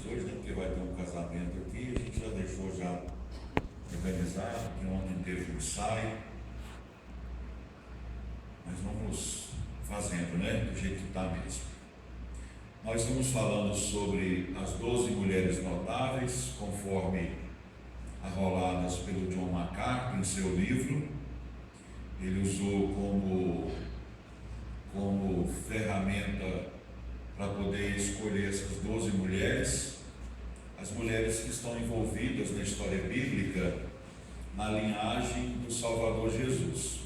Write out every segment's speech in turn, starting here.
hoje, né? Porque vai ter um casamento aqui, a gente já deixou já organizado, que ontem teve um ensaio, mas vamos fazendo, né? Do jeito que está mesmo. Nós estamos falando sobre as 12 mulheres notáveis, conforme arroladas pelo John MacArthur em seu livro. Ele usou como ferramenta para poder escolher essas 12 mulheres, as mulheres que estão envolvidas na história bíblica, na linhagem do Salvador Jesus.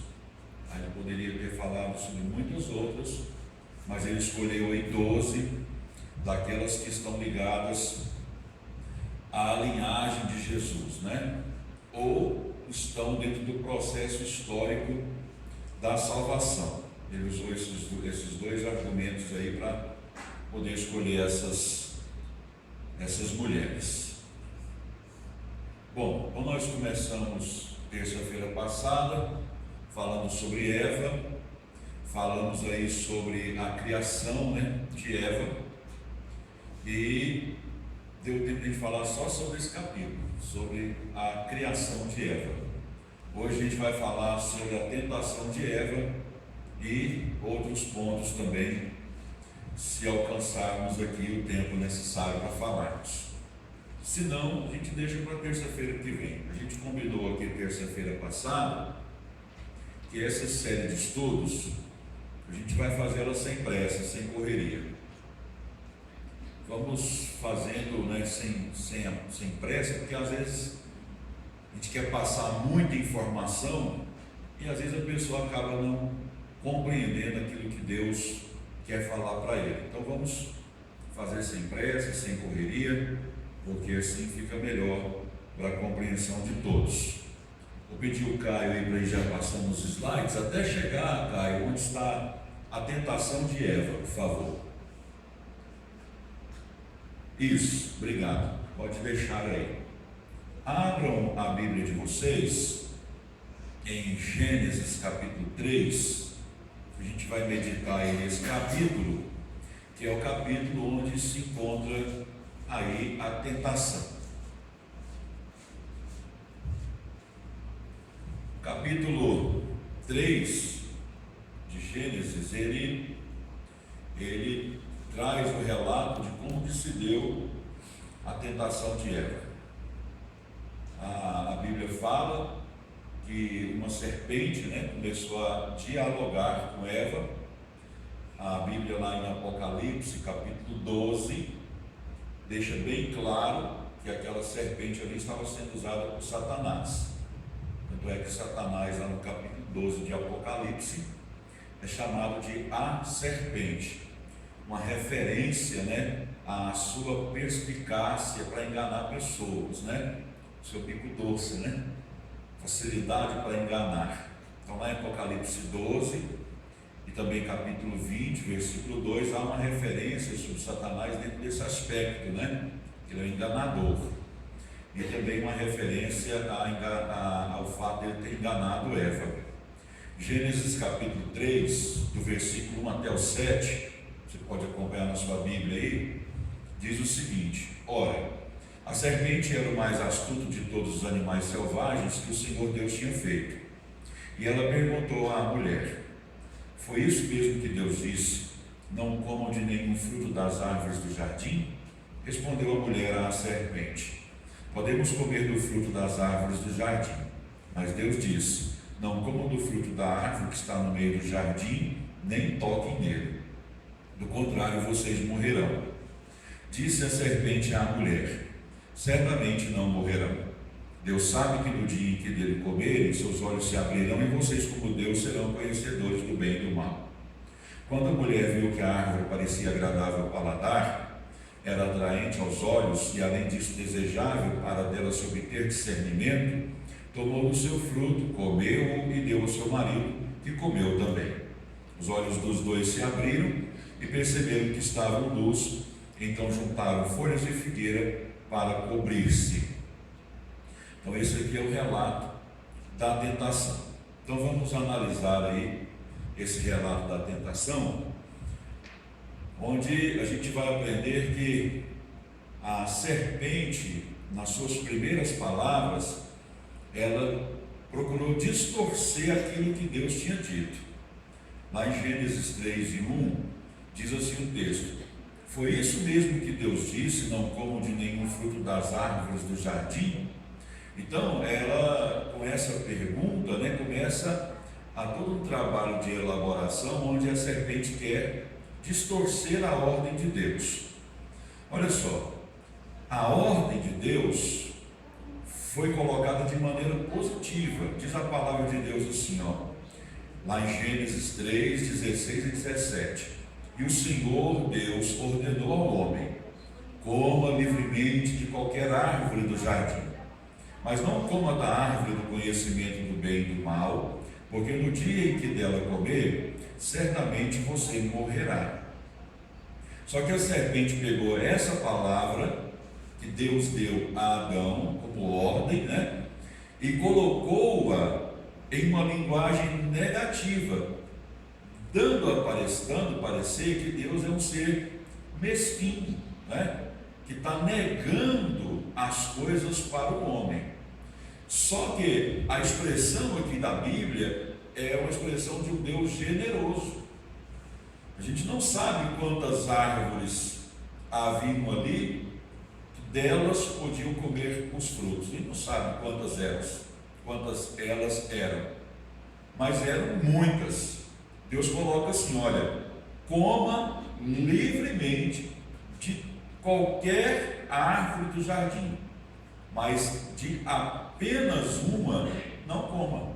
Ele poderia ter falado sobre muitas outras, mas ele escolheu aí 12 daquelas que estão ligadas à linhagem de Jesus, né? Ou estão dentro do processo histórico da salvação. Ele usou esses dois argumentos aí para poder escolher essas mulheres. Bom, quando nós começamos terça-feira passada, falando sobre Eva, falamos aí sobre a criação, né, de Eva, e deu tempo de falar só sobre esse capítulo, sobre a criação de Eva. Hoje a gente vai falar sobre a tentação de Eva e outros pontos também, se alcançarmos aqui o tempo necessário para falarmos. Se não, a gente deixa para terça-feira que vem. A gente combinou aqui terça-feira passada que essa série de estudos a gente vai fazer ela sem pressa, sem correria. Vamos fazendo, né, sem pressa, porque às vezes a gente quer passar muita informação e às vezes a pessoa acaba não compreendendo aquilo que Deus quer falar para ele. Então vamos fazer sem pressa, sem correria, porque assim fica melhor para a compreensão de todos. Vou pedir o Caio aí para ir já passando os slides, até chegar, Caio, onde está a tentação de Eva, por favor. Isso, obrigado. Pode deixar aí. Abram a Bíblia de vocês em Gênesis capítulo 3. A gente vai meditar aí nesse capítulo, que é o capítulo onde se encontra aí a tentação. Capítulo 3 de Gênesis, ele traz o relato de como que se deu a tentação de Eva. A Bíblia fala que uma serpente, né, começou a dialogar com Eva. A Bíblia lá em Apocalipse, capítulo 12, deixa bem claro que aquela serpente ali estava sendo usada por Satanás. Tanto é que Satanás, lá no capítulo 12 de Apocalipse, é chamado de a serpente, uma referência, né, à sua perspicácia para enganar pessoas, né? Seu bico doce, né? Facilidade para enganar. Então lá em Apocalipse 12 e também capítulo 20, versículo 2, há uma referência sobre Satanás dentro desse aspecto, né? Ele é um enganador. E também uma referência ao fato de ele ter enganado Eva. Gênesis capítulo 3, do versículo 1 até o 7, você pode acompanhar na sua Bíblia aí, diz o seguinte: ora, a serpente era o mais astuto de todos os animais selvagens que o Senhor Deus tinha feito. E ela perguntou à mulher: foi isso mesmo que Deus disse? Não comam de nenhum fruto das árvores do jardim? Respondeu a mulher à serpente: podemos comer do fruto das árvores do jardim. Mas Deus disse: não comam do fruto da árvore que está no meio do jardim, nem toquem nele. Do contrário, vocês morrerão. Disse a serpente à mulher: certamente não morrerão. Deus sabe que no dia em que dele comerem, seus olhos se abrirão e vocês, como Deus, serão conhecedores do bem e do mal. Quando a mulher viu que a árvore parecia agradável ao paladar, era atraente aos olhos e, além disso, desejável para dela se obter discernimento, tomou do seu fruto, comeu-o e deu ao seu marido, que comeu também. Os olhos dos dois se abriram e perceberam que estavam nus, então juntaram folhas de figueira para cobrir-se. Então esse aqui é o relato da tentação. Então vamos analisar aí esse relato da tentação, onde a gente vai aprender que a serpente, nas suas primeiras palavras, ela procurou distorcer aquilo que Deus tinha dito. Lá em Gênesis 3:1, diz assim o texto: foi isso mesmo que Deus disse, não comam de nenhum fruto das árvores do jardim? Então, ela, com essa pergunta, começa a todo um trabalho de elaboração, onde a serpente quer distorcer a ordem de Deus. Olha só, a ordem de Deus foi colocada de maneira positiva. Diz a palavra de Deus assim, lá em Gênesis 3:16 e 17: e o Senhor Deus ordenou ao homem: coma livremente de qualquer árvore do jardim, mas não coma da árvore do conhecimento do bem e do mal, porque no dia em que dela comer, certamente você morrerá. Só que a serpente pegou essa palavra que Deus deu a Adão como ordem, e colocou-a em uma linguagem negativa, dando a parecer que Deus é um ser mesquinho, que está negando as coisas para o homem. Só que a expressão aqui da Bíblia é uma expressão de um Deus generoso. A gente não sabe quantas árvores haviam ali, que delas podiam comer os frutos. A gente não sabe quantas elas eram, mas eram muitas. Deus coloca assim: olha, coma livremente de qualquer árvore do jardim, mas de apenas uma não coma.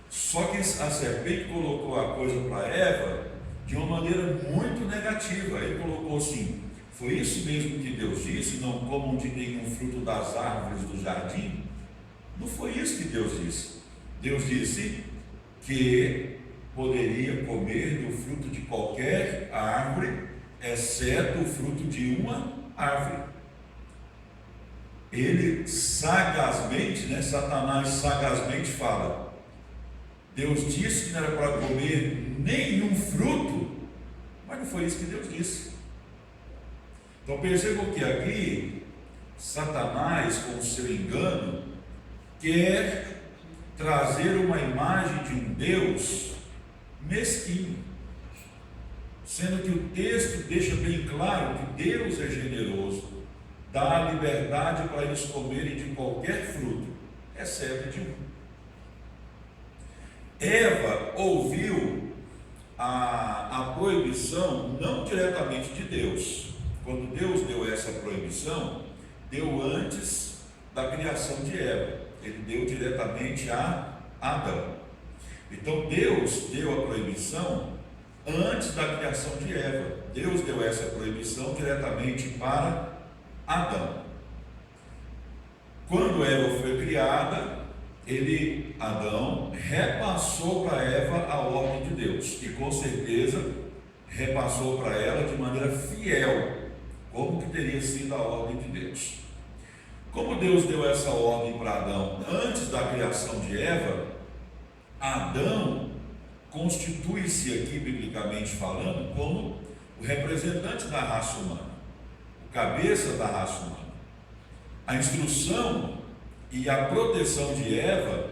Só que a serpente colocou a coisa para Eva de uma maneira muito negativa. Ele colocou assim: foi isso mesmo que Deus disse, não comam de nenhum fruto das árvores do jardim? Não foi isso que Deus disse. Deus disse que poderia comer do fruto de qualquer árvore, exceto o fruto de uma árvore. Ele sagazmente, Satanás sagazmente fala: Deus disse que não era para comer nenhum fruto, mas não foi isso que Deus disse. Então percebam que aqui Satanás, com o seu engano, quer trazer uma imagem de um Deus mesquinho, sendo que o texto deixa bem claro que Deus é generoso, dá a liberdade para eles comerem de qualquer fruto, exceto de um. Eva ouviu a proibição não diretamente de Deus. Quando Deus deu essa proibição, deu antes da criação de Eva. Ele deu diretamente a Adão. Então Deus deu a proibição antes da criação de Eva. Deus deu essa proibição diretamente para Adão. Quando Eva foi criada, Adão, repassou para Eva a ordem de Deus, e com certeza repassou para ela de maneira fiel, como que teria sido a ordem de Deus. Como Deus deu essa ordem para Adão antes da criação de Eva, Adão constitui-se aqui, biblicamente falando, como o representante da raça humana, o cabeça da raça humana. A instrução e a proteção de Eva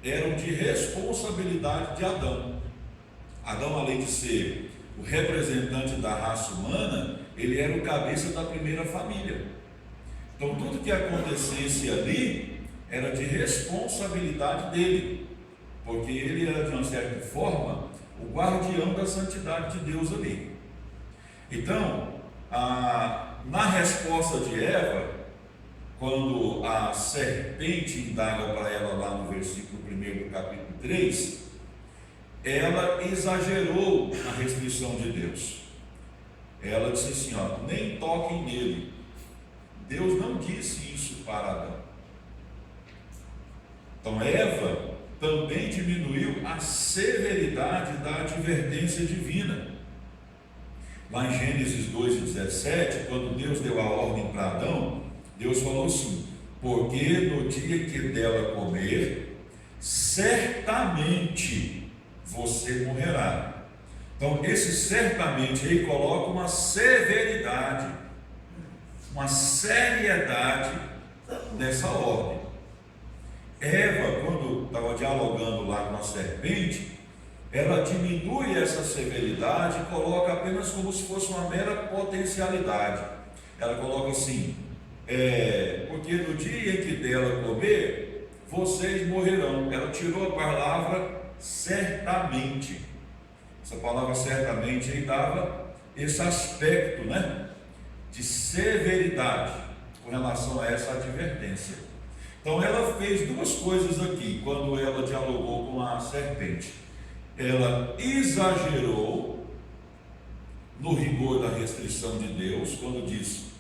eram de responsabilidade de Adão. Adão, além de ser o representante da raça humana, ele era o cabeça da primeira família. Então tudo que acontecesse ali era de responsabilidade dele, porque ele era, de uma certa forma, o guardião da santidade de Deus ali. Então, na resposta de Eva, quando a serpente indaga para ela lá no versículo 1 do capítulo 3, ela exagerou a restrição de Deus. Ela disse assim: nem toquem nele. Deus não disse isso para Adão. Então Eva também diminuiu a severidade da advertência divina. Lá em Gênesis 2:17, quando Deus deu a ordem para Adão, Deus falou assim: porque no dia que dela comer, certamente você morrerá. Então esse certamente aí coloca uma severidade uma seriedade nessa ordem. Eva, quando estava dialogando lá com a serpente, ela diminui essa severidade e coloca apenas como se fosse uma mera potencialidade. Ela coloca assim, porque no dia em que dela comer, vocês morrerão. Ela tirou a palavra certamente. Essa palavra certamente aí dava esse aspecto, né, de severidade com relação a essa advertência. Então ela fez duas coisas aqui, quando ela dialogou com a serpente. Ela exagerou no rigor da restrição de Deus, quando disse,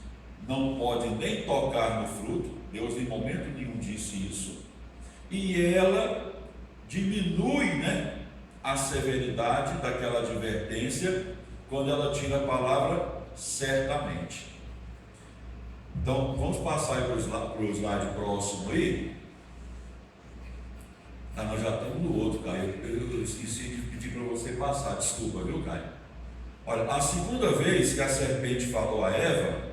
não pode nem tocar no fruto. Deus em momento nenhum disse isso. E ela diminui, né, a severidade daquela advertência, quando ela tira a palavra certamente. Então, vamos passar aí para o slide próximo aí. Nós já estamos no outro, Caio. Eu esqueci de pedir para você passar, desculpa, viu, Caio? Olha, a segunda vez que a serpente falou a Eva,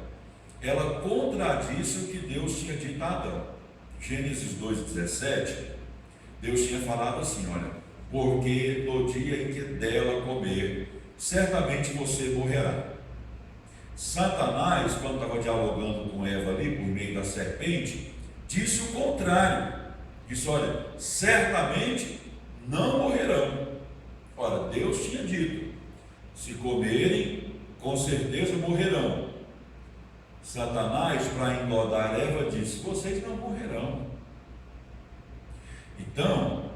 ela contradisse o que Deus tinha dito a Adão. Gênesis 2,17, Deus tinha falado assim, olha, porque no dia em que dela comer, certamente você morrerá. Satanás, quando estava dialogando com Eva ali, por meio da serpente, disse o contrário. Disse, olha, certamente não morrerão. Ora, Deus tinha dito, se comerem, com certeza morrerão. Satanás, para engodar Eva, disse, vocês não morrerão. Então,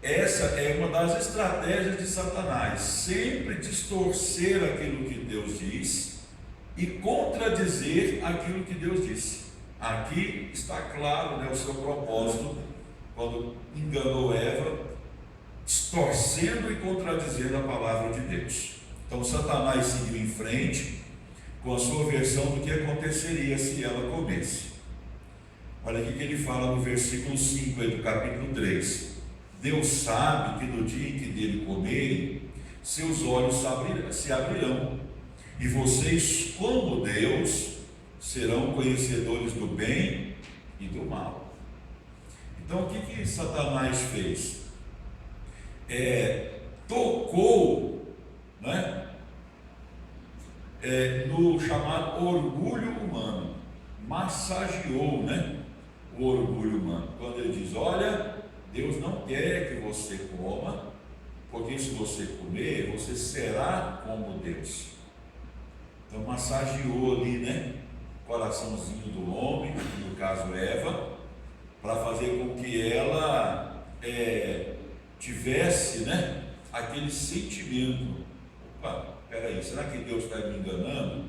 essa é uma das estratégias de Satanás, sempre distorcer aquilo que Deus diz e contradizer aquilo que Deus disse. Aqui está claro, né, o seu propósito, quando enganou Eva, distorcendo e contradizendo a palavra de Deus. Então Satanás seguiu em frente com a sua versão do que aconteceria se ela comesse. Olha aqui que ele fala no versículo 5 aí do capítulo 3. Deus sabe que no dia em que dele comerem, seus olhos se abrirão, e vocês, como Deus, serão conhecedores do bem e do mal. Então o que Satanás fez? Tocou, né, no chamado orgulho humano, massageou, né, o orgulho humano, quando ele diz, olha, Deus não quer que você coma, porque se você comer, você será como Deus. Então massageou ali, né, o coraçãozinho do homem, no caso Eva, para fazer com que ela tivesse, né, aquele sentimento, opa, peraí, será que Deus está me enganando?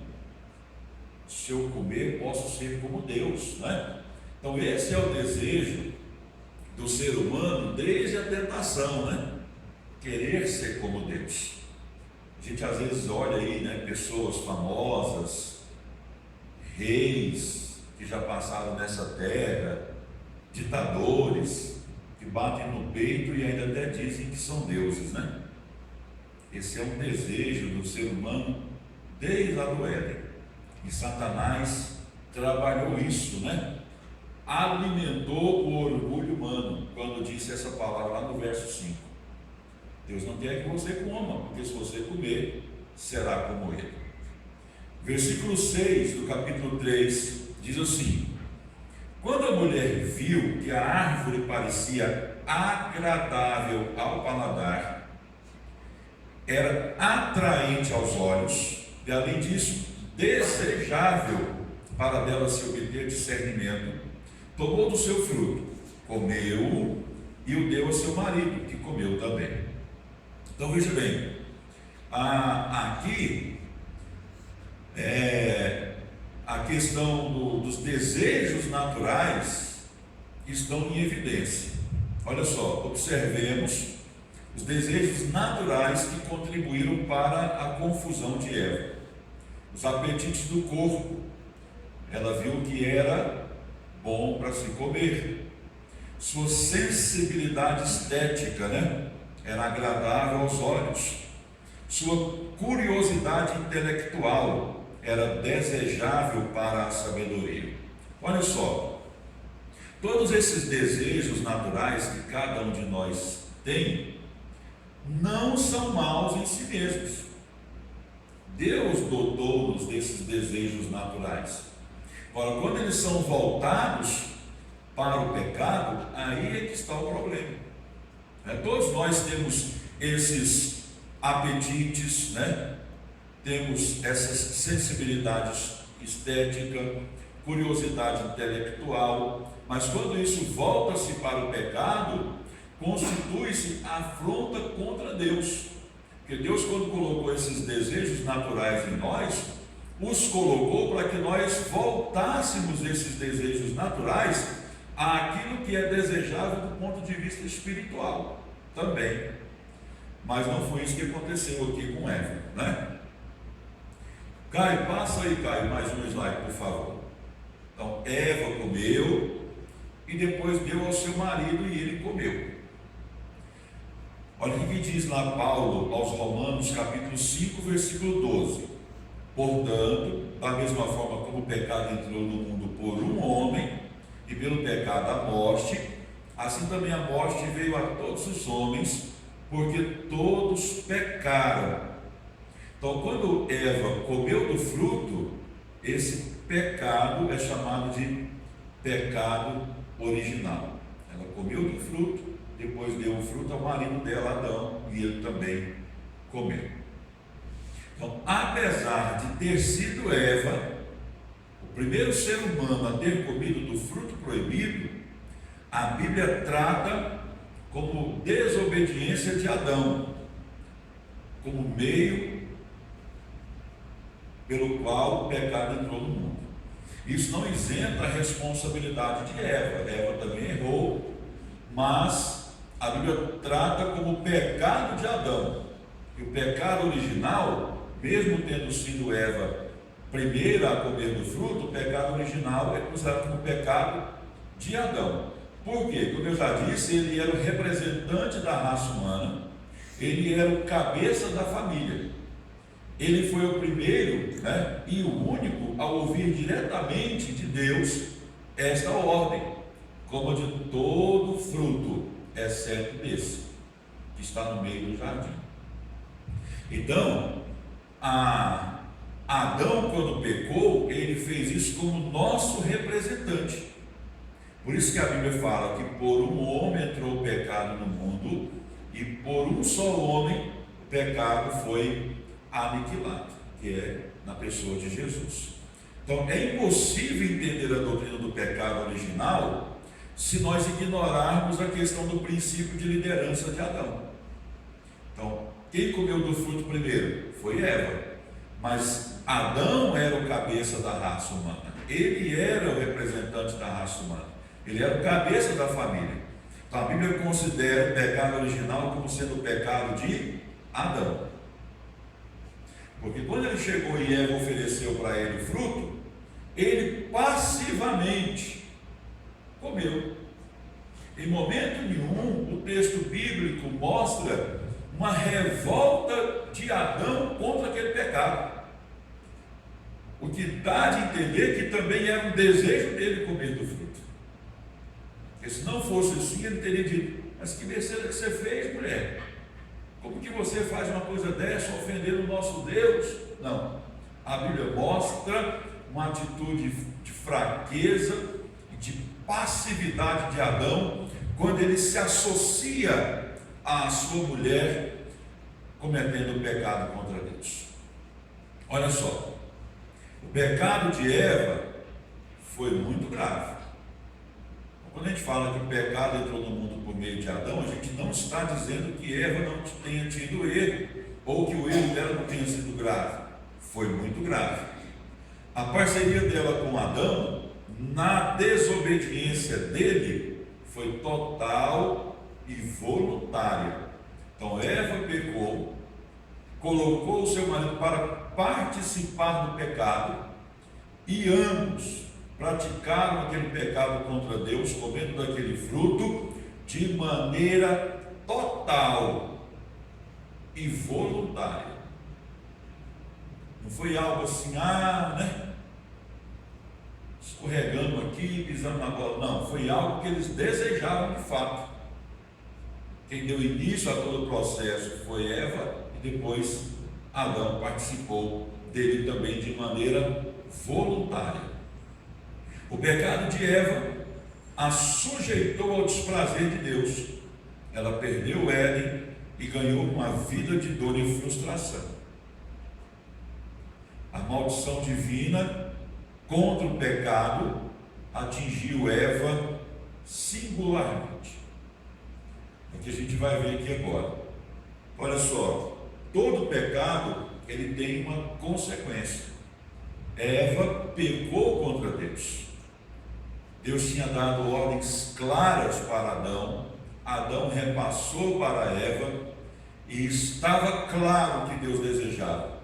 Se eu comer, posso ser como Deus, né? Então esse é o desejo do ser humano desde a tentação, né? Querer ser como Deus. A gente às vezes olha aí, né, pessoas famosas, reis que já passaram nessa terra, ditadores que batem no peito e ainda até dizem que são deuses, né? Esse é um desejo do ser humano desde lá do Éden. E Satanás trabalhou isso, né? Alimentou o orgulho humano, quando disse essa palavra lá no verso 5. Deus não quer que você coma, porque se você comer, será como ele. Versículo 6 do capítulo 3 diz assim: quando a mulher viu que a árvore parecia agradável ao paladar, era atraente aos olhos, e além disso, desejável para dela se obter discernimento, tomou do seu fruto, comeu e o deu a seu marido, que comeu também. Então veja bem, aqui a questão dos desejos naturais estão em evidência. Olha só, observemos os desejos naturais que contribuíram para a confusão de Eva. Os apetites do corpo, ela viu que era bom para se comer. Sua sensibilidade estética, né, era agradável aos olhos. Sua curiosidade intelectual era desejável para a sabedoria. Olha só, todos esses desejos naturais que cada um de nós tem, não são maus em si mesmos. Deus dotou-nos desses desejos naturais. Agora, quando eles são voltados para o pecado, aí é que está o problema. Todos nós temos esses apetites, temos essas sensibilidades estéticas, curiosidade intelectual, mas quando isso volta-se para o pecado, constitui-se afronta contra Deus. Porque Deus, quando colocou esses desejos naturais em nós, os colocou para que nós voltássemos esses desejos naturais àquilo que é desejável do ponto de vista espiritual também. Mas não foi isso que aconteceu aqui com Eva, Caio, passa aí, Caio, mais um slide, por favor. Então, Eva comeu e depois deu ao seu marido e ele comeu. Olha o que diz lá Paulo aos Romanos, capítulo 5, versículo 12. Portanto, da mesma forma como o pecado entrou no mundo por um homem, e pelo pecado a morte, assim também a morte veio a todos os homens, porque todos pecaram. Então, quando Eva comeu do fruto, esse pecado é chamado de pecado original. Ela comeu do fruto, depois deu o fruto ao marido dela, Adão, e ele também comeu. Então, apesar de ter sido Eva o primeiro ser humano a ter comido do fruto proibido, a Bíblia trata como desobediência de Adão, como meio pelo qual o pecado entrou no mundo. Isso não isenta a responsabilidade de Eva. Eva também errou, mas a Bíblia trata como pecado de Adão. E o pecado original, mesmo tendo sido Eva primeira a comer do fruto, o pecado original é considerado como pecado de Adão. Por quê? Como eu já disse, ele era o representante da raça humana, ele era o cabeça da família. Ele foi o primeiro, e o único a ouvir diretamente de Deus esta ordem, como de todo fruto, exceto desse, que está no meio do jardim. Então, Adão, quando pecou, ele fez isso como nosso representante. Por isso que a Bíblia fala que por um homem entrou o pecado no mundo, e por um só homem o pecado foi aniquilado, que é na pessoa de Jesus. Então, é impossível entender a doutrina do pecado original se nós ignorarmos a questão do princípio de liderança de Adão. Então, quem comeu do fruto primeiro? Foi Eva. Mas Adão era o cabeça da raça humana. Ele era o representante da raça humana. Ele era o cabeça da família. Então, a Bíblia considera o pecado original como sendo o pecado de Adão. Porque quando ele chegou e Eva ofereceu para ele o fruto, ele passivamente comeu. Em momento nenhum, o texto bíblico mostra uma revolta de Adão contra aquele pecado. O que dá de entender que também era um desejo dele comer do fruto. Porque se não fosse assim, ele teria dito: mas que besteira que você fez, mulher? Como que você faz uma coisa dessa, ofendendo o nosso Deus? Não. A Bíblia mostra uma atitude de fraqueza e de passividade de Adão, quando ele se associa à sua mulher, cometendo o pecado contra Deus. Olha só, o pecado de Eva foi muito grave. Quando a gente fala que o pecado entrou no mundo por meio de Adão, a gente não está dizendo que Eva não tenha tido erro, ou que o erro dela não tenha sido grave. Foi muito grave. A parceria dela com Adão, na desobediência dele, foi total e voluntária. Então Eva pecou, colocou o seu marido para participar do pecado, e ambos praticaram aquele pecado contra Deus, comendo daquele fruto, de maneira total e voluntária. Não foi algo assim, né? Escorregando aqui, pisando na bola. Não, foi algo que eles desejavam de fato. Quem deu início a todo o processo foi Eva, e depois Adão participou dele também de maneira voluntária. O pecado de Eva a sujeitou ao desprazer de Deus. Ela perdeu o Éden e ganhou uma vida de dor e frustração. A maldição divina contra o pecado atingiu Eva singularmente. É o que a gente vai ver aqui agora. Olha só, todo pecado ele tem uma consequência. Eva pecou contra Deus. Deus tinha dado ordens claras para Adão. Adão repassou para Eva e estava claro o que Deus desejava.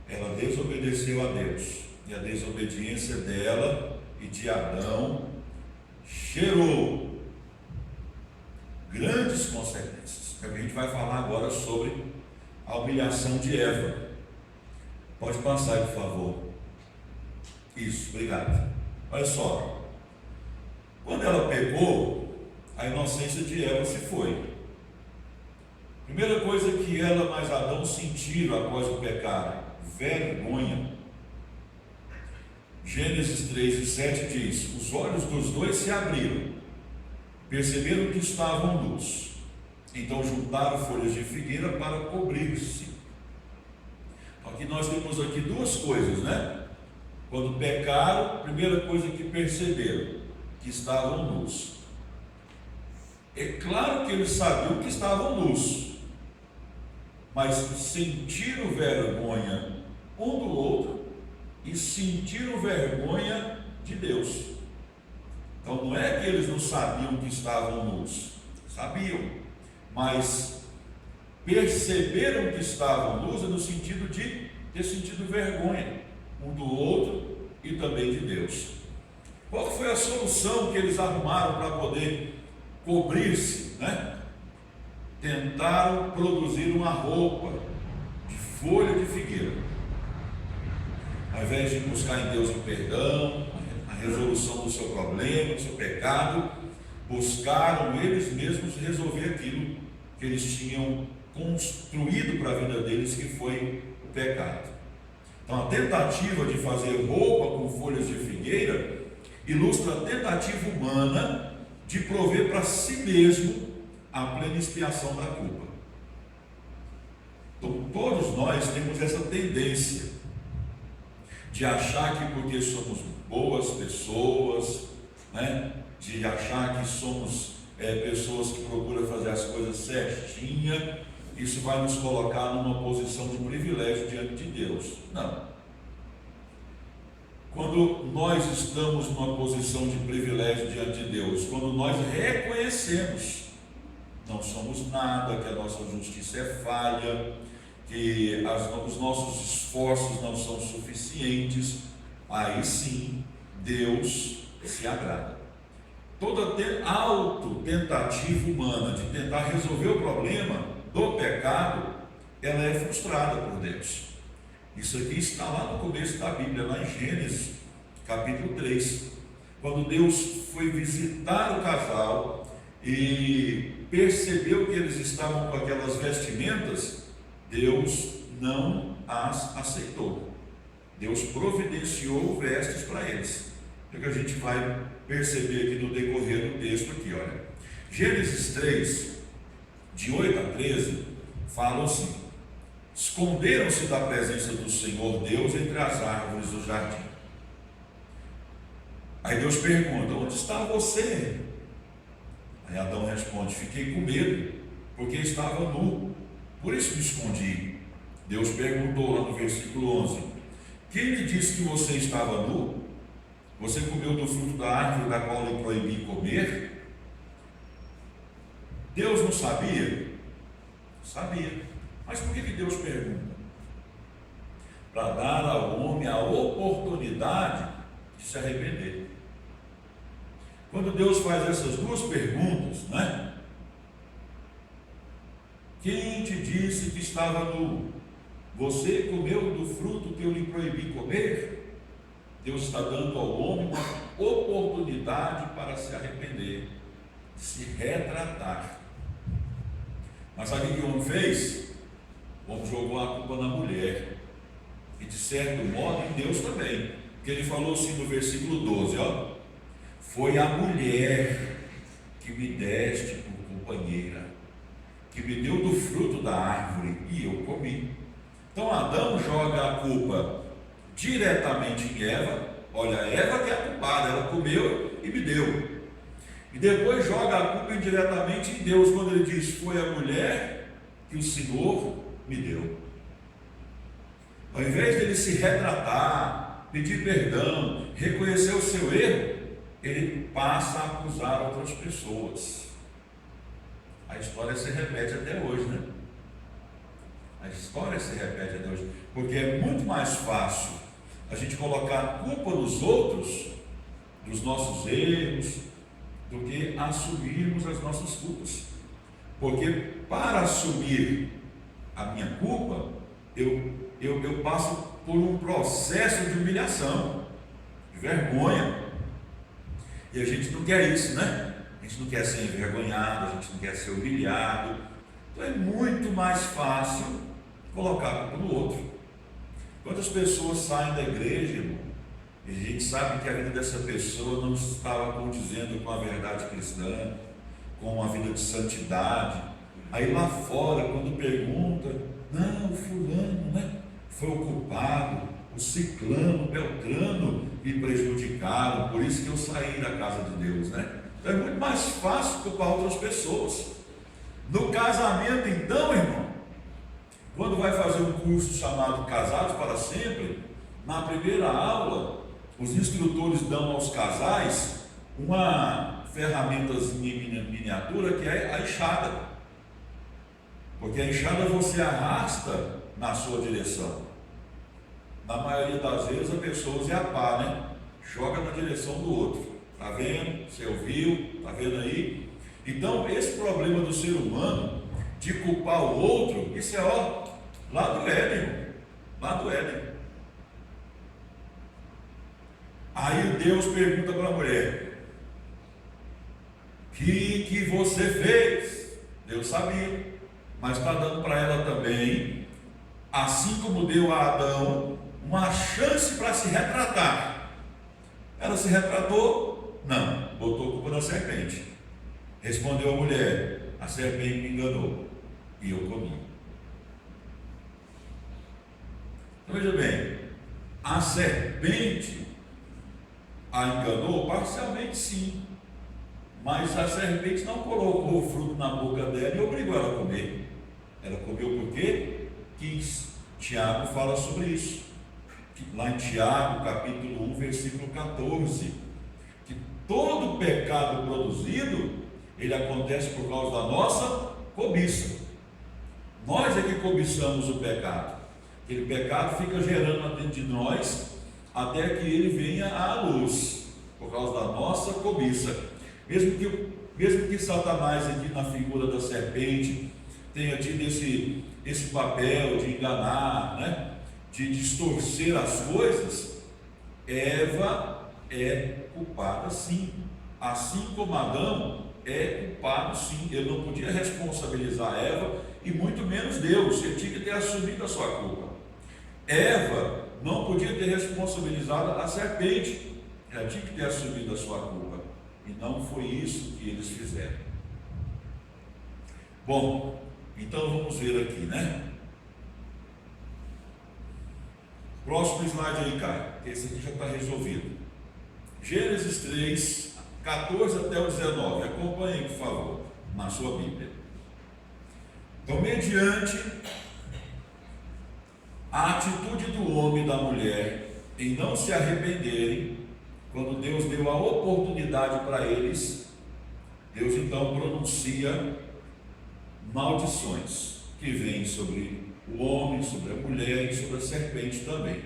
Ela desobedeceu a Deus, e a desobediência dela e de Adão gerou grandes consequências. A gente vai falar agora sobre a humilhação de Eva. Pode passar, por favor. Isso, obrigado. Olha só, quando ela pecou, a inocência de Eva se foi. Primeira coisa que ela mais Adão sentiram após o pecado: vergonha. Gênesis 3:7 diz: os olhos dos dois se abriram, perceberam que estavam nus, então juntaram folhas de figueira para cobrir-se. Aqui nós temos aqui duas coisas, né? Quando pecaram, primeira coisa que perceberam, que estavam nus. É claro que eles sabiam que estavam nus, mas sentiram vergonha um do outro e sentiram vergonha de Deus. Então não é que eles não sabiam que estavam nus, sabiam, mas perceberam que estavam nus no sentido de ter sentido vergonha um do outro e também de Deus. Qual foi a solução que eles arrumaram para poder cobrir-se, né? Tentaram produzir uma roupa de folha de figueira. Ao invés de buscar em Deus o perdão, a resolução do seu problema, do seu pecado, buscaram eles mesmos resolver aquilo que eles tinham construído para a vida deles, que foi o pecado. Então a tentativa de fazer roupa com folhas de figueira ilustra a tentativa humana de prover para si mesmo a plena expiação da culpa. Então todos nós temos essa tendência de achar que porque somos boas pessoas, né, de achar que somos pessoas que procuram fazer as coisas certinha, isso vai nos colocar numa posição de privilégio diante de Deus. Não. Quando nós estamos numa posição de privilégio diante de Deus, quando nós reconhecemos, não somos nada, que a nossa justiça é falha, que os nossos esforços não são suficientes, aí sim Deus se agrada. Toda autotentativa humana de tentar resolver o problema do pecado, ela é frustrada por Deus. Isso aqui está lá no começo da Bíblia, lá em Gênesis, capítulo 3, quando Deus foi visitar o casal e percebeu que eles estavam com aquelas vestimentas, Deus não as aceitou. Deus providenciou vestes para eles. É o que a gente vai perceber aqui no decorrer do texto aqui, olha. Gênesis 3, de 8 a 13, fala assim: esconderam-se da presença do Senhor Deus entre as árvores do jardim. Aí Deus pergunta: onde está você? Aí Adão responde: fiquei com medo, porque estava nu, por isso me escondi. Deus perguntou lá no versículo 11: quem lhe disse que você estava nu? Você comeu do fruto da árvore da qual lhe proibi comer? Deus não sabia? Sabia. Mas por que Deus pergunta? Para dar ao homem a oportunidade de se arrepender. Quando Deus faz essas duas perguntas, né? Quem te disse que estava nu? você comeu do fruto que eu lhe proibi comer? Deus está dando ao homem uma oportunidade para se arrepender, se retratar. Mas sabe o que o homem fez? O homem jogou a culpa na mulher, e de certo modo em Deus também, porque ele falou assim no versículo 12, ó: foi a mulher que me deste por companheira, que me deu do fruto da árvore e eu comi. Então Adão joga a culpa diretamente em Eva. Olha, Eva que é a culpada, ela comeu e me deu. E depois joga a culpa indiretamente em Deus, quando ele diz: foi a mulher que o Senhor me deu. Ao invés dele se retratar, pedir perdão, reconhecer o seu erro, ele passa a acusar outras pessoas. A história se repete até hoje, né? A história se repete até hoje, porque é muito mais fácil a gente colocar a culpa nos outros, dos nossos erros, do que assumirmos as nossas culpas. Porque para assumir a minha culpa, eu passo por um processo de humilhação, de vergonha. E a gente não quer isso, né? A gente não quer ser envergonhado, a gente não quer ser humilhado. Então é muito mais fácil colocar a culpa no outro. Quantas pessoas saem da igreja, irmão, e a gente sabe que a vida dessa pessoa não estava condizendo com a verdade cristã, com uma vida de santidade. Aí lá fora, quando pergunta: não, o fulano, né, foi o culpado, o ciclano, o beltrano me prejudicaram, por isso que eu saí da casa de Deus, né? Então é muito mais fácil culpar outras pessoas. No casamento, então, irmão, quando vai fazer um curso chamado Casados para Sempre, na primeira aula, os instrutores dão aos casais uma ferramentazinha miniatura que é a enxada. Porque a enxada você arrasta na sua direção. Na maioria das vezes a pessoa usa a pá, né? Joga na direção do outro. Está vendo? Você ouviu? Está vendo aí? Então, esse problema do ser humano de culpar o outro, isso é lá do Éden, lá do Éden. Aí Deus pergunta para a mulher: que você fez? Deus sabia, mas está dando para ela também, assim como deu a Adão uma chance para se retratar. Ela se retratou? Não, botou a culpa na serpente. Respondeu a mulher: a serpente me enganou e eu comi. Então veja bem, a serpente a enganou parcialmente, sim, mas a serpente não colocou o fruto na boca dela e obrigou ela a comer. Ela comeu porque quis. Tiago fala sobre isso, lá em Tiago capítulo 1 versículo 14, que todo pecado produzido, ele acontece por causa da nossa cobiça. Nós é que cobiçamos o pecado. Aquele pecado fica gerando dentro de nós até que ele venha à luz, por causa da nossa cobiça. Mesmo que Satanás, aqui na figura da serpente, tenha tido esse papel de enganar, né, de distorcer as coisas, Eva é culpada, sim. Assim como Adão é culpado, sim. Ele não podia responsabilizar Eva e muito menos Deus. Ele tinha que ter assumido a sua culpa. Eva não podia ter responsabilizado a serpente. Ela tinha que ter assumido a sua culpa. E não foi isso que eles fizeram. Bom, então vamos ver aqui, né? Próximo slide aí, Caio. Esse aqui já está resolvido. Gênesis 3, 14 até o 19. Acompanhe, por favor, na sua Bíblia. Então, mediante a atitude do homem e da mulher em não se arrependerem, quando Deus deu a oportunidade para eles, Deus então pronuncia maldições que vêm sobre o homem, sobre a mulher e sobre a serpente também.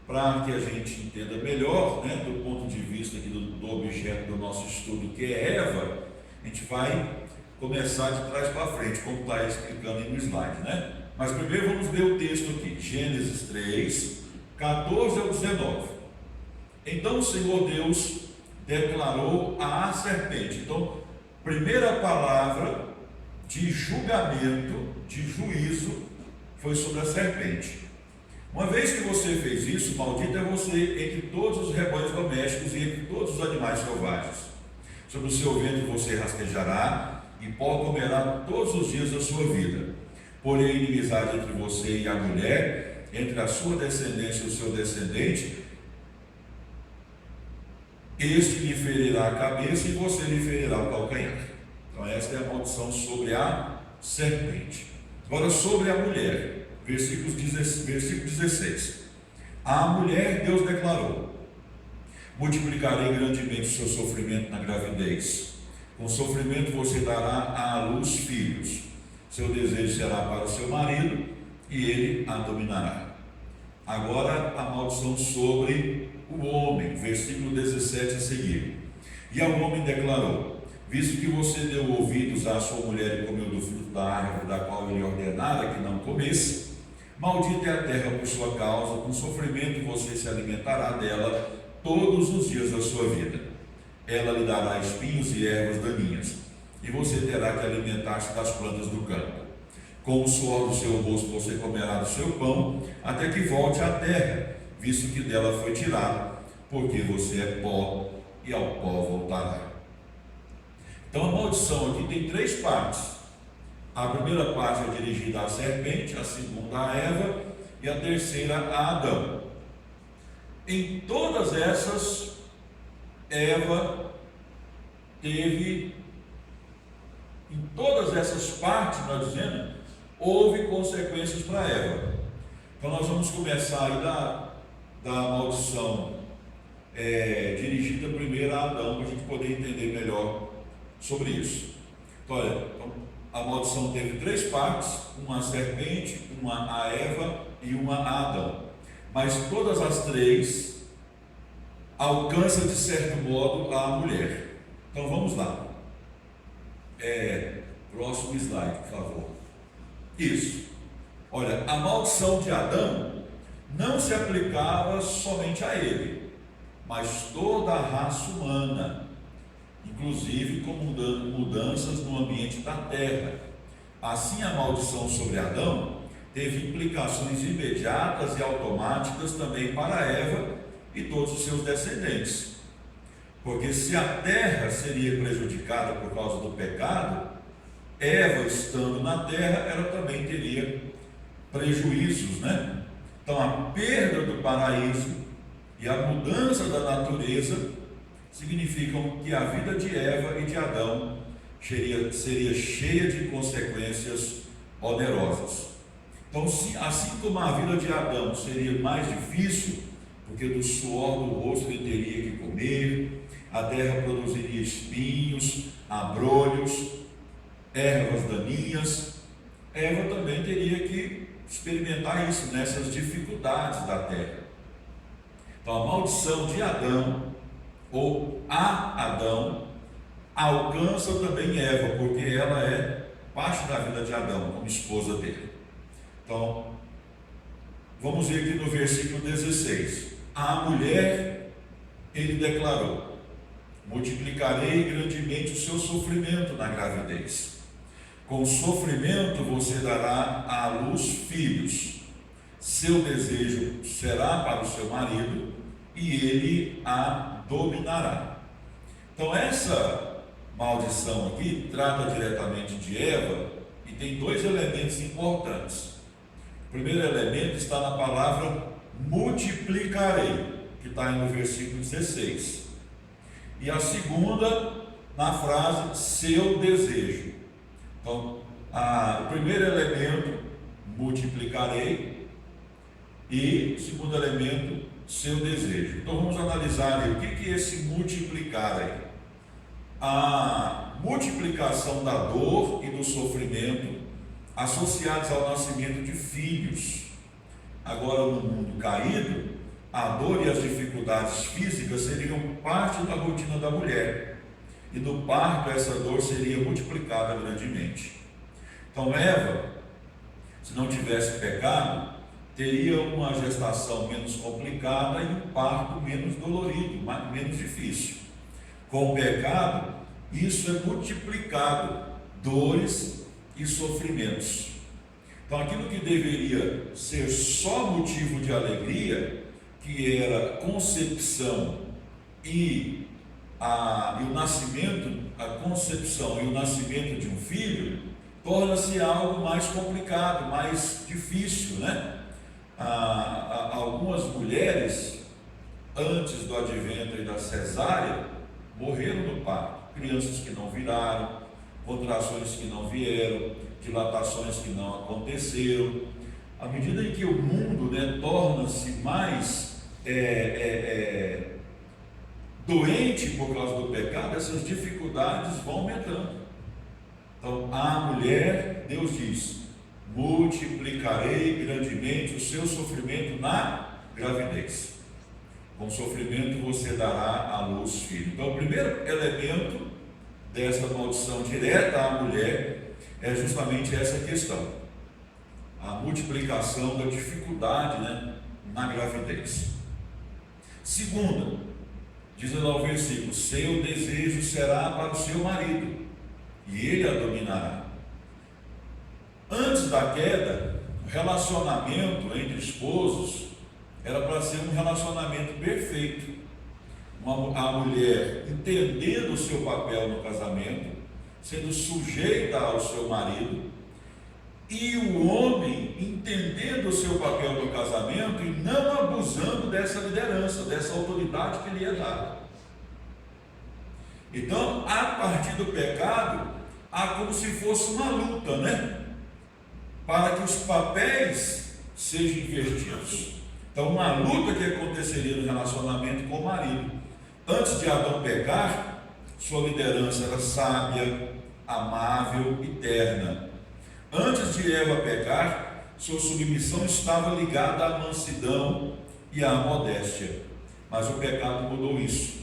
Para que a gente entenda melhor, né, do ponto de vista aqui do objeto do nosso estudo, que é Eva, a gente vai começar de trás para frente, como está explicando aí no slide, né? Mas primeiro vamos ler o texto aqui, Gênesis 3, 14 ao 19. Então o Senhor Deus declarou à serpente. Então, primeira palavra de julgamento, de juízo, foi sobre a serpente. Uma vez que você fez isso, maldito é você entre todos os rebanhos domésticos e entre todos os animais selvagens. Sobre o seu ventre você rastejará, e pó comerá todos os dias da sua vida. Porém, inimizade entre você e a mulher, entre a sua descendência e o seu descendente, este lhe ferirá a cabeça e você lhe ferirá o calcanhar. Então esta é a maldição sobre a serpente. Agora sobre a mulher, versículo 16. A mulher Deus declarou: multiplicarei grandemente o seu sofrimento na gravidez. Com sofrimento você dará à luz filhos. Seu desejo será para o seu marido e ele a dominará. Agora a maldição sobre o homem, versículo 17 a seguir. E ao homem declarou: visto que você deu ouvidos à sua mulher e comeu do fruto da árvore da qual ele ordenara que não comesse, maldita é a terra por sua causa, com sofrimento você se alimentará dela todos os dias da sua vida. Ela lhe dará espinhos e ervas daninhas, e você terá que alimentar-se das plantas do campo. Com o suor do seu rosto você comerá do seu pão, até que volte à terra, visto que dela foi tirado, porque você é pó, e ao pó voltará. Então a maldição aqui tem três partes. A primeira parte é dirigida à serpente, a segunda a Eva e a terceira a Adão. Em todas essas, Eva teve, em todas essas partes, nós dizendo, houve consequências para Eva. Então nós vamos começar aí da maldição dirigida primeiro a Adão, para a gente poder entender melhor sobre isso. Então, olha, a maldição teve três partes: uma a serpente, uma a Eva e uma a Adão. Mas todas as três alcançam de certo modo a mulher. Então vamos lá. Próximo slide, por favor. Isso. Olha, a maldição de Adão não se aplicava somente a ele, mas toda a raça humana, inclusive com mudanças no ambiente da terra. Assim, a maldição sobre Adão teve implicações imediatas e automáticas também para Eva e todos os seus descendentes. Porque se a terra seria prejudicada por causa do pecado, Eva, estando na terra, ela também teria prejuízos, né? Então, a perda do paraíso e a mudança da natureza significam que a vida de Eva e de Adão seria cheia de consequências onerosas. Então, assim como a vida de Adão seria mais difícil, porque do suor do rosto ele teria que comer, a terra produziria espinhos, abrolhos, ervas daninhas, Eva também teria que experimentar isso, nessas dificuldades da terra. Então, a maldição de Adão, ou a Adão, alcança também Eva, porque ela é parte da vida de Adão, como esposa dele. Então, vamos ver aqui no versículo 16. A mulher, ele declarou: multiplicarei grandemente o seu sofrimento na gravidez. Com sofrimento você dará à luz filhos. Seu desejo será para o seu marido, e ele a dominará. Então essa maldição aqui trata diretamente de Eva e tem dois elementos importantes. O primeiro elemento está na palavra multiplicarei, que está no versículo 16. E a segunda na frase seu desejo. Então, o primeiro elemento, multiplicarei, e o segundo elemento, seu desejo. Então vamos analisar aí, o que é esse multiplicar aí? A multiplicação da dor e do sofrimento associados ao nascimento de filhos. Agora, no mundo caído, a dor e as dificuldades físicas seriam parte da rotina da mulher, e no parto essa dor seria multiplicada grandemente. Então Eva Se não tivesse pecado, teria uma gestação menos complicada e um parto menos dolorido, menos difícil. Com o pecado, isso é multiplicado, dores e sofrimentos. Então, aquilo que deveria ser só motivo de alegria, que era concepção e o nascimento, a concepção e o nascimento de um filho, torna-se algo mais complicado, mais difícil, né? Algumas mulheres, antes do advento e da cesárea, morreram no parto. Crianças que não viraram, contrações que não vieram, dilatações que não aconteceram. À medida em que o mundo, né, torna-se mais doente por causa do pecado, essas dificuldades vão aumentando. Então, a mulher, Deus diz: multiplicarei grandemente o seu sofrimento na gravidez. Com sofrimento você dará à luz filho. Então, o primeiro elemento dessa maldição direta à mulher é justamente essa questão, a multiplicação da dificuldade, né, na gravidez. Segunda, diz lá o versículo: seu desejo será para o seu marido, e ele a dominará. Antes da queda, o relacionamento entre esposos era para ser um relacionamento perfeito. A mulher entendendo o seu papel no casamento, sendo sujeita ao seu marido, e o homem entendendo o seu papel no casamento e não abusando dessa liderança, dessa autoridade que lhe é dada. Então, a partir do pecado, há como se fosse uma luta, né? Para que os papéis sejam invertidos. Então, uma luta que aconteceria no relacionamento com o marido. Antes de Adão pecar, sua liderança era sábia, amável e terna. Antes de Eva pecar, sua submissão estava ligada à mansidão e à modéstia. Mas o pecado mudou isso.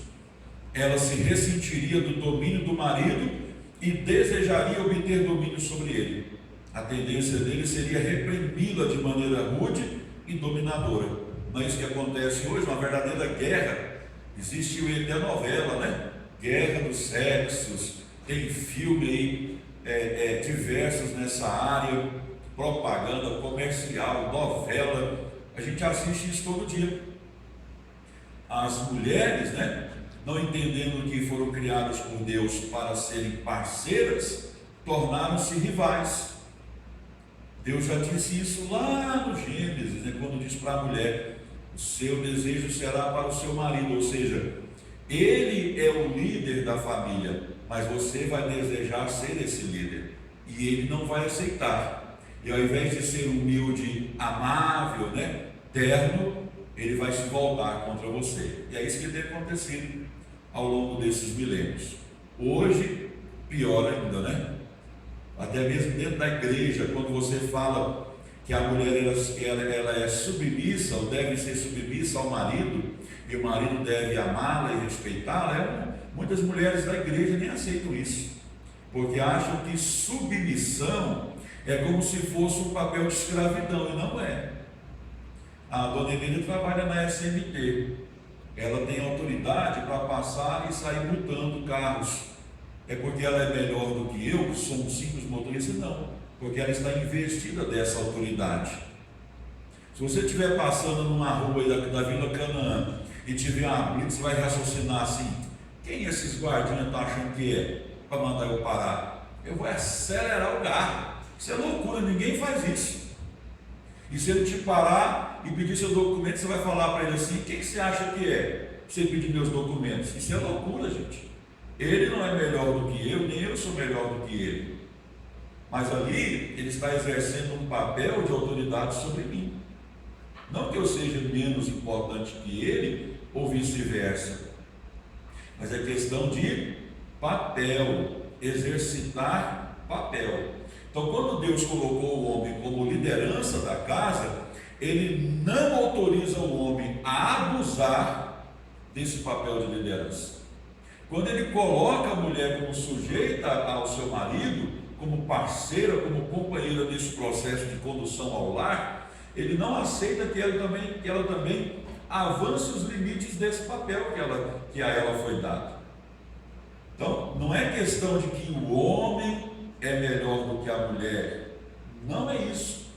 Ela se ressentiria do domínio do marido e desejaria obter domínio sobre ele. A tendência dele seria reprimi-la de maneira rude e dominadora. Não é isso que acontece hoje, uma verdadeira guerra. Existe até novela, né? Guerra dos sexos, tem filme aí, diversos nessa área, propaganda comercial, novela, a gente assiste isso todo dia. As mulheres, né, não entendendo que foram criadas por Deus para serem parceiras, tornaram-se rivais. Deus já disse isso lá no Gênesis, né, quando diz para a mulher: o seu desejo será para o seu marido, ou seja, ele é o líder da família, mas você vai desejar ser esse líder, e ele não vai aceitar. E ao invés de ser humilde, amável, né, terno, ele vai se voltar contra você. E é isso que tem acontecido ao longo desses milênios. Hoje, pior ainda, né? Até mesmo dentro da igreja, quando você fala que a mulher ela é submissa, ou deve ser submissa ao marido, e o marido deve amá-la e respeitá-la, muitas mulheres da igreja nem aceitam isso, porque acham que submissão é como se fosse um papel de escravidão, e não é. A dona Emília trabalha na SMT, ela tem autoridade para passar e sair multando carros. É porque ela é melhor do que eu, que sou um simples motorista? Não, porque ela está investida dessa autoridade. Se você estiver passando numa rua aí da Vila Canaã e tiver uma blitz, você vai raciocinar assim: quem esses guardinhas estão achando que é para mandar eu parar? Eu vou acelerar o carro. Isso é loucura, ninguém faz isso. E se ele te parar e pedir seu documento, você vai falar para ele assim: quem você acha que é para você pedir meus documentos? Isso é loucura, gente. Ele não é melhor do que eu, nem eu sou melhor do que ele. Mas ali ele está exercendo um papel de autoridade sobre mim. Não que eu seja menos importante que ele, ou vice-versa, mas é questão de papel, exercitar papel. Então, quando Deus colocou o homem como liderança da casa, ele não autoriza o homem a abusar desse papel de liderança. Quando ele coloca a mulher como sujeita ao seu marido, como parceira, como companheira desse processo de condução ao lar, ele não aceita que ela também avance os limites desse papel que a ela foi dado. Então, não é questão de que o homem é melhor do que a mulher. Não é isso.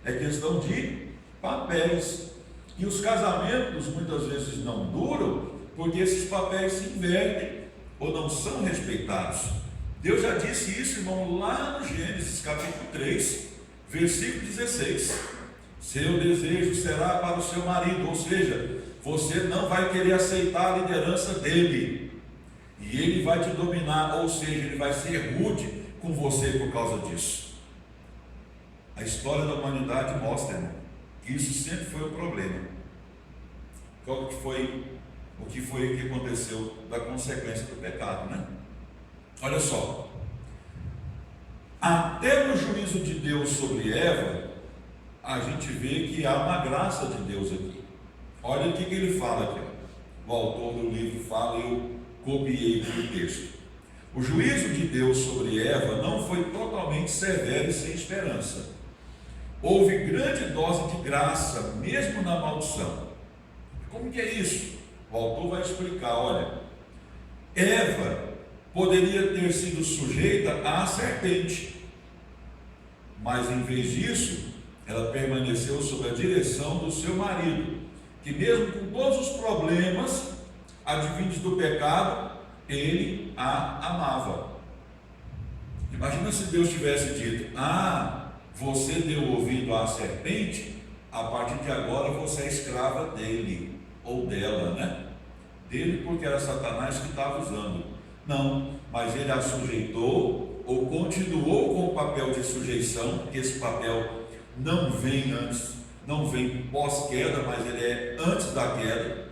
É questão de papéis. E os casamentos muitas vezes não duram porque esses papéis se invertem ou não são respeitados. Deus já disse isso, irmão, lá no Gênesis capítulo 3, versículo 16. Seu desejo será para o seu marido, ou seja, você não vai querer aceitar a liderança dele, e ele vai te dominar, ou seja, ele vai ser rude com você por causa disso. A história da humanidade mostra, irmão, que isso sempre foi um problema. O que foi que aconteceu da consequência do pecado, né? Olha só, até no juízo de Deus sobre Eva, a gente vê que há uma graça de Deus aqui. Olha o que ele fala aqui. O autor do livro fala, eu copiei aqui o texto. O juízo de Deus sobre Eva não foi totalmente severo e sem esperança. Houve grande dose de graça, mesmo na maldição. Como que é isso? O autor vai explicar, olha, Eva poderia ter sido sujeita à serpente, mas em vez disso, ela permaneceu sob a direção do seu marido, que mesmo com todos os problemas advindos do pecado, ele a amava. Imagina se Deus tivesse dito, você deu ouvido à serpente, a partir de agora você é escrava dele, ou dela, né? Dele porque era Satanás que estava usando. Não, mas ele a sujeitou, ou continuou com o papel de sujeição, porque esse papel não vem antes, não vem pós-queda, mas ele é antes da queda,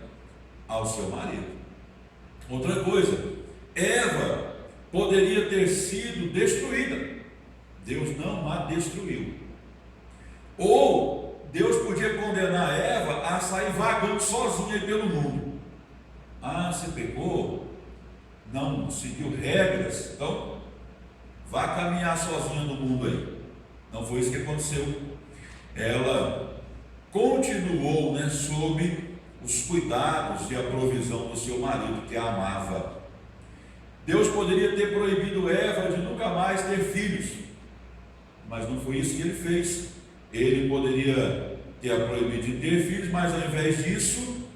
ao seu marido. Outra coisa, Eva poderia ter sido destruída. Deus não a destruiu. Ou Deus podia condenar Eva a sair vagando sozinha pelo mundo. Você pecou, não seguiu regras, então vá caminhar sozinha no mundo aí. Não foi isso que aconteceu. Ela continuou, sob os cuidados e a provisão do seu marido, que a amava. Deus poderia ter proibido Eva de nunca mais ter filhos, mas não foi isso que ele fez. Ele poderia ter a proibido de ter filhos, mas ao invés disso,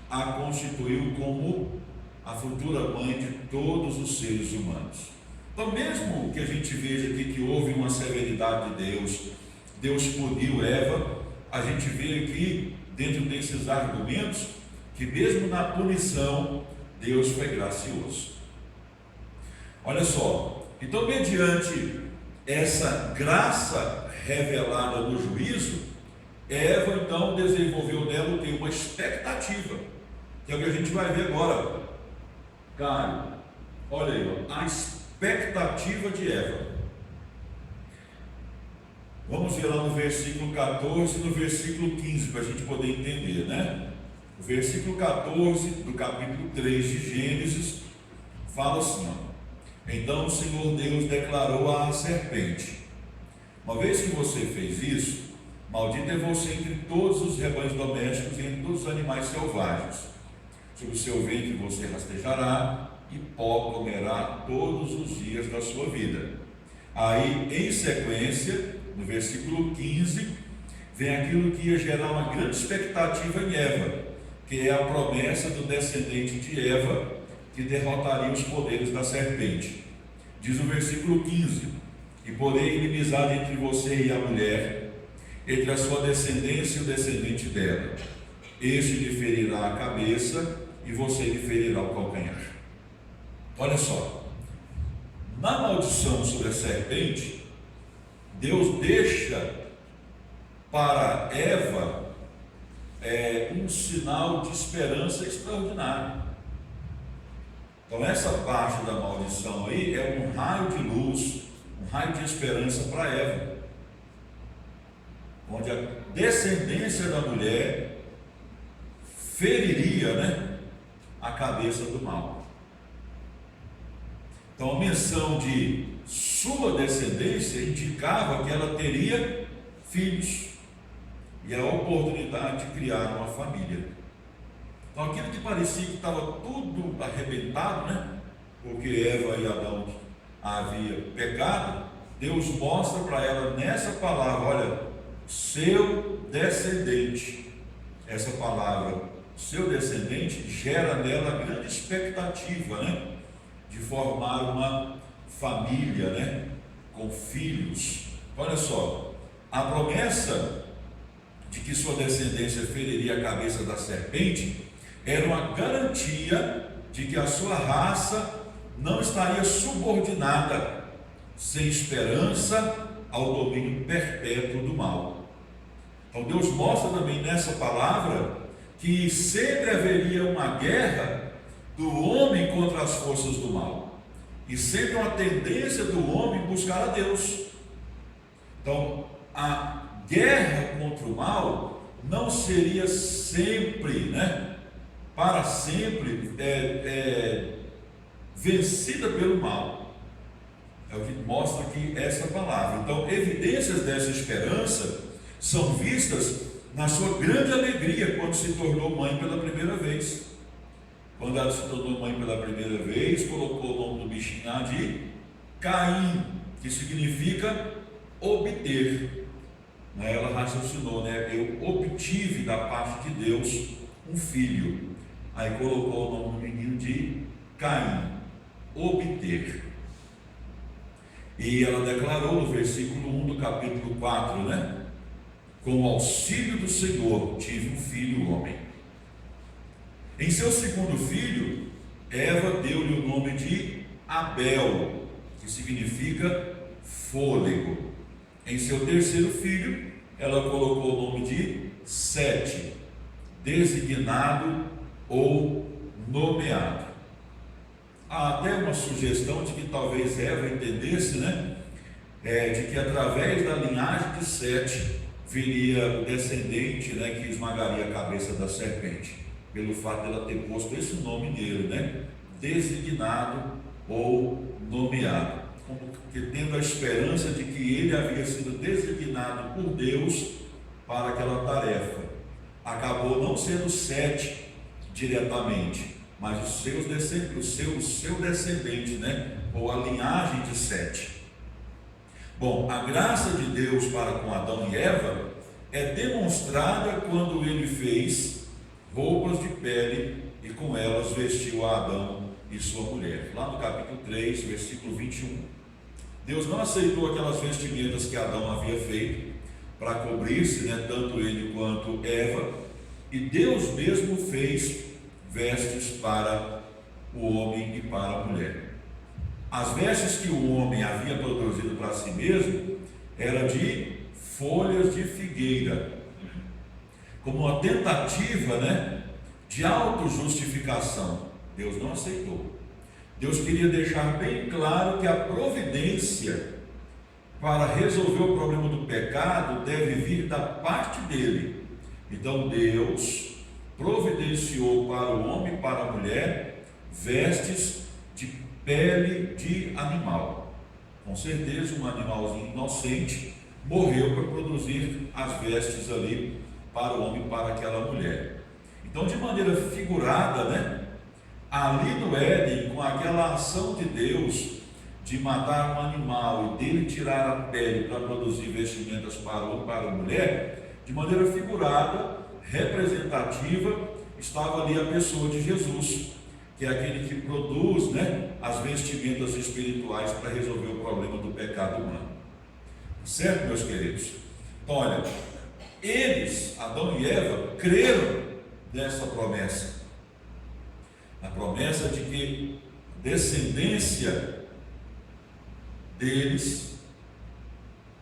a constituiu como a futura mãe de todos os seres humanos. Então, mesmo que a gente veja aqui que houve uma severidade de Deus puniu Eva, a gente vê aqui, dentro desses argumentos, que mesmo na punição, Deus foi gracioso. Olha só, então, mediante essa graça revelada no juízo, Eva então desenvolveu nela uma expectativa, que é o que a gente vai ver agora. Caio, olha aí, a expectativa de Eva. Vamos ver lá no versículo 14 e no versículo 15, para a gente poder entender, né? O versículo 14 do capítulo 3 de Gênesis fala assim, Então o Senhor Deus declarou à serpente, uma vez que você fez isso, maldito é você entre todos os rebanhos domésticos e entre todos os animais selvagens. Sobre o seu ventre você rastejará e pó comerá todos os dias da sua vida. Aí, em sequência, no versículo 15, vem aquilo que ia gerar uma grande expectativa em Eva, que é a promessa do descendente de Eva, que derrotaria os poderes da serpente. Diz o versículo 15, e porém inimizade entre você e a mulher, entre a sua descendência e o descendente dela. Este lhe ferirá a cabeça e você lhe ferirá o calcanhar. Olha só, na maldição sobre a serpente, Deus deixa para Eva um sinal de esperança extraordinário. Então essa parte da maldição aí é um raio de luz, um raio de esperança para Eva, onde a descendência da mulher feriria, a cabeça do mal. Então a menção de sua descendência indicava que ela teria filhos e a oportunidade de criar uma família. Então aquilo que parecia que estava tudo arrebentado, né? Porque Eva e Adão havia pecado, Deus mostra para ela nessa palavra, olha, seu descendente. Essa palavra, seu descendente, gera nela grande expectativa, né? De formar uma família, né? Com filhos. Olha só, a promessa de que sua descendência feriria a cabeça da serpente era uma garantia de que a sua raça não estaria subordinada, sem esperança, ao domínio perpétuo do mal. Então Deus mostra também nessa palavra que sempre haveria uma guerra do homem contra as forças do mal, e sempre uma tendência do homem buscar a Deus. Então a guerra contra o mal não seria sempre, né, para sempre vencida pelo mal. É o que mostra aqui essa palavra. Então, evidências dessa esperança são vistas na sua grande alegria quando se tornou mãe pela primeira vez. Quando ela se tornou mãe pela primeira vez, colocou o nome do bichinho lá de Caim, que significa obter. Ela raciocinou, né? Eu obtive da parte de Deus um filho. Aí colocou o nome do menino de Caim, obter. E ela declarou no versículo 1 do capítulo 4, né? Com o auxílio do Senhor tive um filho homem. Em seu segundo filho, Eva deu-lhe o nome de Abel, que significa fôlego. Em seu terceiro filho, ela colocou o nome de Sete, designado ou nomeado. Há até uma sugestão de que talvez Eva entendesse, né? De que através da linhagem de Sete viria o descendente, né, que esmagaria a cabeça da serpente, pelo fato de ela ter posto esse nome nele, né? Designado ou nomeado, como que tendo a esperança de que ele havia sido designado por Deus para aquela tarefa. Acabou não sendo Sete diretamente, mas o seu descendente, né? Ou a linhagem de Sete. Bom, a graça de Deus para com Adão e Eva é demonstrada quando ele fez roupas de pele e com elas vestiu a Adão e sua mulher. Lá no capítulo 3, versículo 21. Deus não aceitou aquelas vestimentas que Adão havia feito para cobrir-se, né, tanto ele quanto Eva, e Deus mesmo fez vestes para o homem e para a mulher. As vestes que o homem havia produzido para si mesmo eram de folhas de figueira, como uma tentativa, né, de autojustificação. Deus não aceitou. Deus queria deixar bem claro que a providência para resolver o problema do pecado deve vir da parte dele. Então Deus providenciou para o homem e para a mulher vestes de pele de animal. Com certeza um animalzinho inocente morreu para produzir as vestes ali para o homem e para aquela mulher. Então, de maneira figurada, né, ali no Éden, com aquela ação de Deus de matar um animal e dele tirar a pele para produzir vestimentas para o homem e para a mulher, de maneira figurada, representativa, estava ali a pessoa de Jesus, que é aquele que produz, né, as vestimentas espirituais para resolver o problema do pecado humano. Certo, meus queridos? Então, olha, eles, Adão e Eva, creram nessa promessa, a promessa de que a descendência deles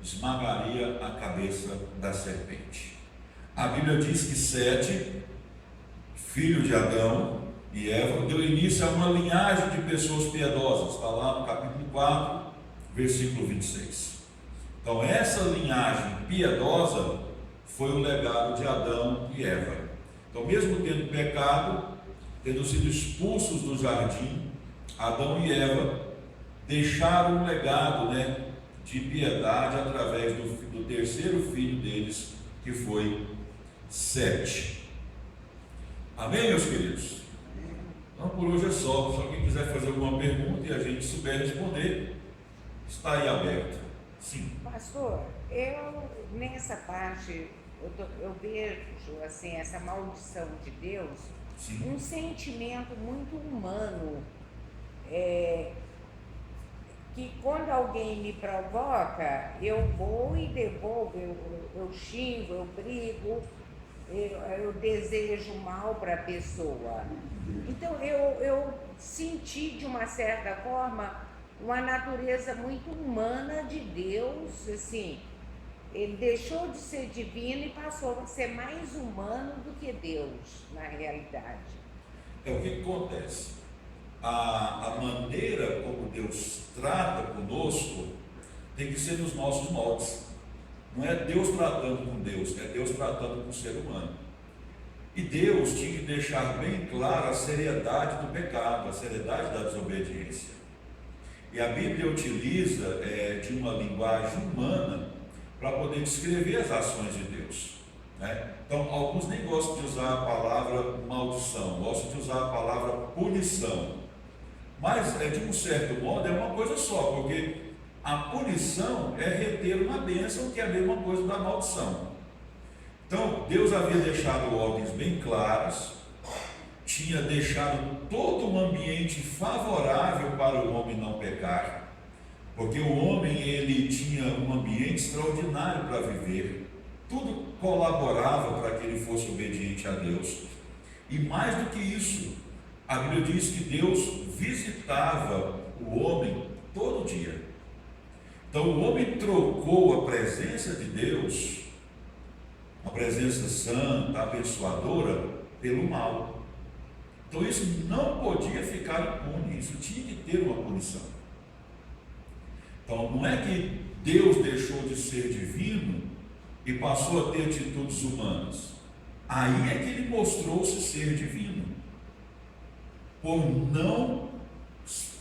esmagaria a cabeça da serpente. A Bíblia diz que Sete, filho de Adão e Eva, deu início a uma linhagem de pessoas piedosas. Está lá no capítulo 4, versículo 26. Então essa linhagem piedosa foi o legado de Adão e Eva. Então, mesmo tendo pecado, tendo sido expulsos do jardim, Adão e Eva deixaram um legado, né, de piedade através do terceiro filho deles, que foi Sete. Amém, meus queridos? Então, por hoje é só. Se alguém quiser fazer alguma pergunta e a gente souber responder, está aí aberto. Sim. Pastor, eu nessa parte eu vejo assim essa maldição de Deus, Sim. um sentimento muito humano, que quando alguém me provoca, eu vou e devolvo, eu xingo, eu brigo, eu desejo mal para a pessoa. Então eu senti de uma certa forma uma natureza muito humana de Deus, assim, ele deixou de ser divino e passou a ser mais humano do que Deus, na realidade. É o que acontece. A maneira como Deus trata conosco tem que ser nos nossos moldes. Não é Deus tratando com Deus, é Deus tratando com o ser humano. E Deus tinha que deixar bem claro a seriedade do pecado, a seriedade da desobediência. E a Bíblia utiliza de uma linguagem humana para poder descrever as ações de Deus, né? Então, alguns nem gostam de usar a palavra maldição, gostam de usar a palavra punição. Mas, de um certo modo, é uma coisa só, porque a punição é reter uma bênção, que é a mesma coisa da maldição. Então, Deus havia deixado ordens bem claras, tinha deixado todo um ambiente favorável para o homem não pecar, porque o homem ele tinha um ambiente extraordinário para viver, tudo colaborava para que ele fosse obediente a Deus. E mais do que isso, a Bíblia diz que Deus visitava o homem todo dia. Então o homem trocou a presença de Deus, a presença santa, abençoadora, pelo mal. Então isso não podia ficar impune, isso tinha que ter uma punição. Então não é que Deus deixou de ser divino e passou a ter atitudes humanas. Aí é que ele mostrou-se ser divino, por não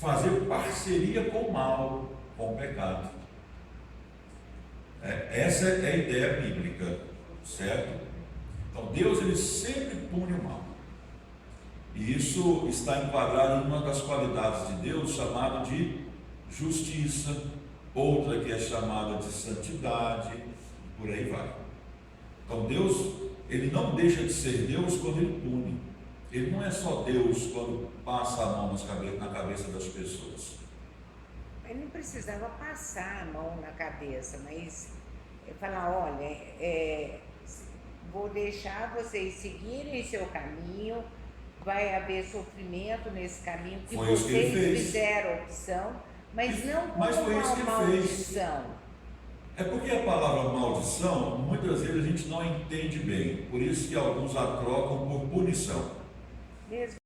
fazer parceria com o mal, com o pecado. Essa é a ideia bíblica, certo? Então Deus ele sempre pune o mal. E isso está enquadrado em uma das qualidades de Deus, chamada de justiça, outra que é chamada de santidade, por aí vai. Então Deus, ele não deixa de ser Deus quando ele pune. Ele não é só Deus quando passa a mão na cabeça das pessoas. Ele não precisava passar a mão na cabeça, mas falar, olha, vou deixar vocês seguirem seu caminho, vai haver sofrimento nesse caminho que vocês fizeram opção, mas não como uma maldição. É porque a palavra maldição, muitas vezes a gente não entende bem, por isso que alguns a trocam por punição. Mesmo